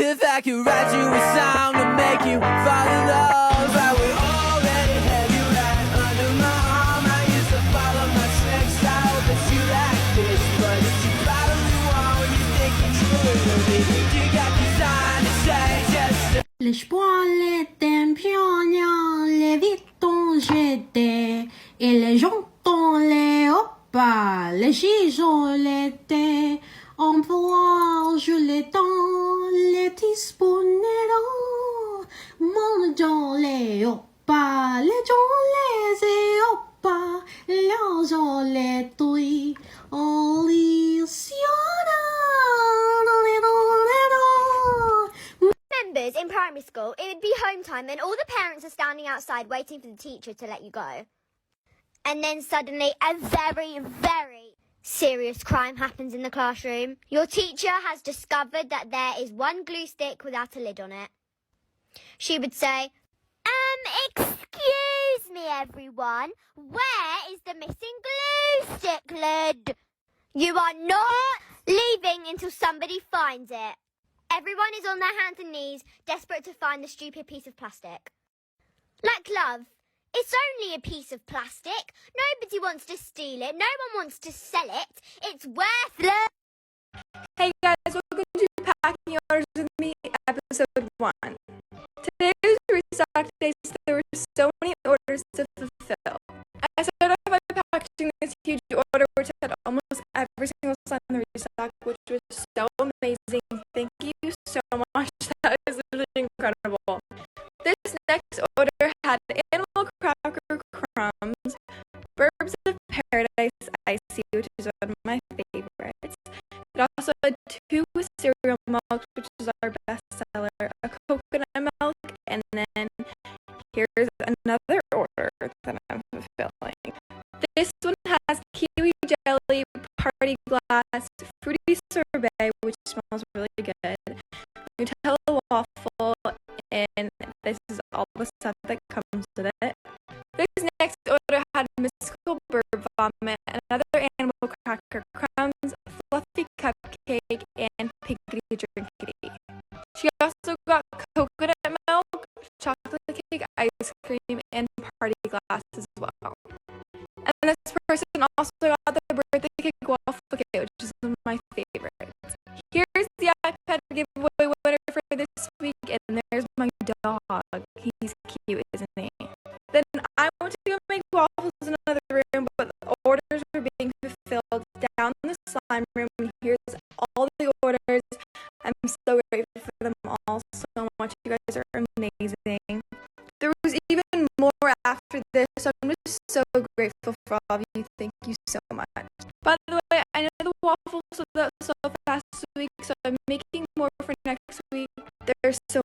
If I could write you a song to make you fall in love, I would already have you right under my arm. I used to follow my tricks, I hope that you like this. But if you probably won't, you think it's true. You got design to say just Les poils étaient pignons, les vitons j'étais, et les jantons les oppas, les gisons l'étaient, en pouvoir je les temps, les disponéros, mon dans les oppas, les gens les oppas, les gens les tuis, en Members, in primary school, it would be home time and all the parents are standing outside waiting for the teacher to let you go. And then suddenly a very, very serious crime happens in the classroom. Your teacher has discovered that there is one glue stick without a lid on it. She would say, excuse me everyone, where is the missing glue stick lid? You are not leaving until somebody finds it. Everyone is on their hands and knees, desperate to find the stupid piece of plastic. Like love, it's only a piece of plastic. Nobody wants to steal it. No one wants to sell it. It's worthless. Hey guys, welcome to Packing Orders with Me, episode 1. Today was restock day, so there were so many orders to fulfill. I started off by packaging this huge order, which had almost every single sign in the restock, which was so amazing. Thank you so much. That was literally incredible. This next order had animal cracker crumbs, Burbs of Paradise Icy, which is one of my favorites. It also had 2 cereal milks, which is our best seller, a coconut milk, and then here's another order that I'm fulfilling. This one has kiwi jelly, party glass, fruity sorbet, which smells really good, Nutella waffle, and this is all the stuff that comes with it. This next order had mystical bird vomit, another animal cracker crumbs, fluffy cupcake, and piggity drinkity. She also got coconut milk, chocolate cake, ice cream, and party glass as well. And this person also got the birthday cake waffle cake, which is one of my favorites. Here's the iPad giveaway winner for this week, and there's my dog. He's cute, isn't he? Then I went to go make waffles in another room, but the orders were being fulfilled down the slime room, and here's all the orders. I'm so grateful for them all so much. You guys are amazing. There was even more after this, so I'm just so grateful for all of you. Thank you so much. By the way, I know the waffles sold out so fast this week, so I'm making more for next week. They're so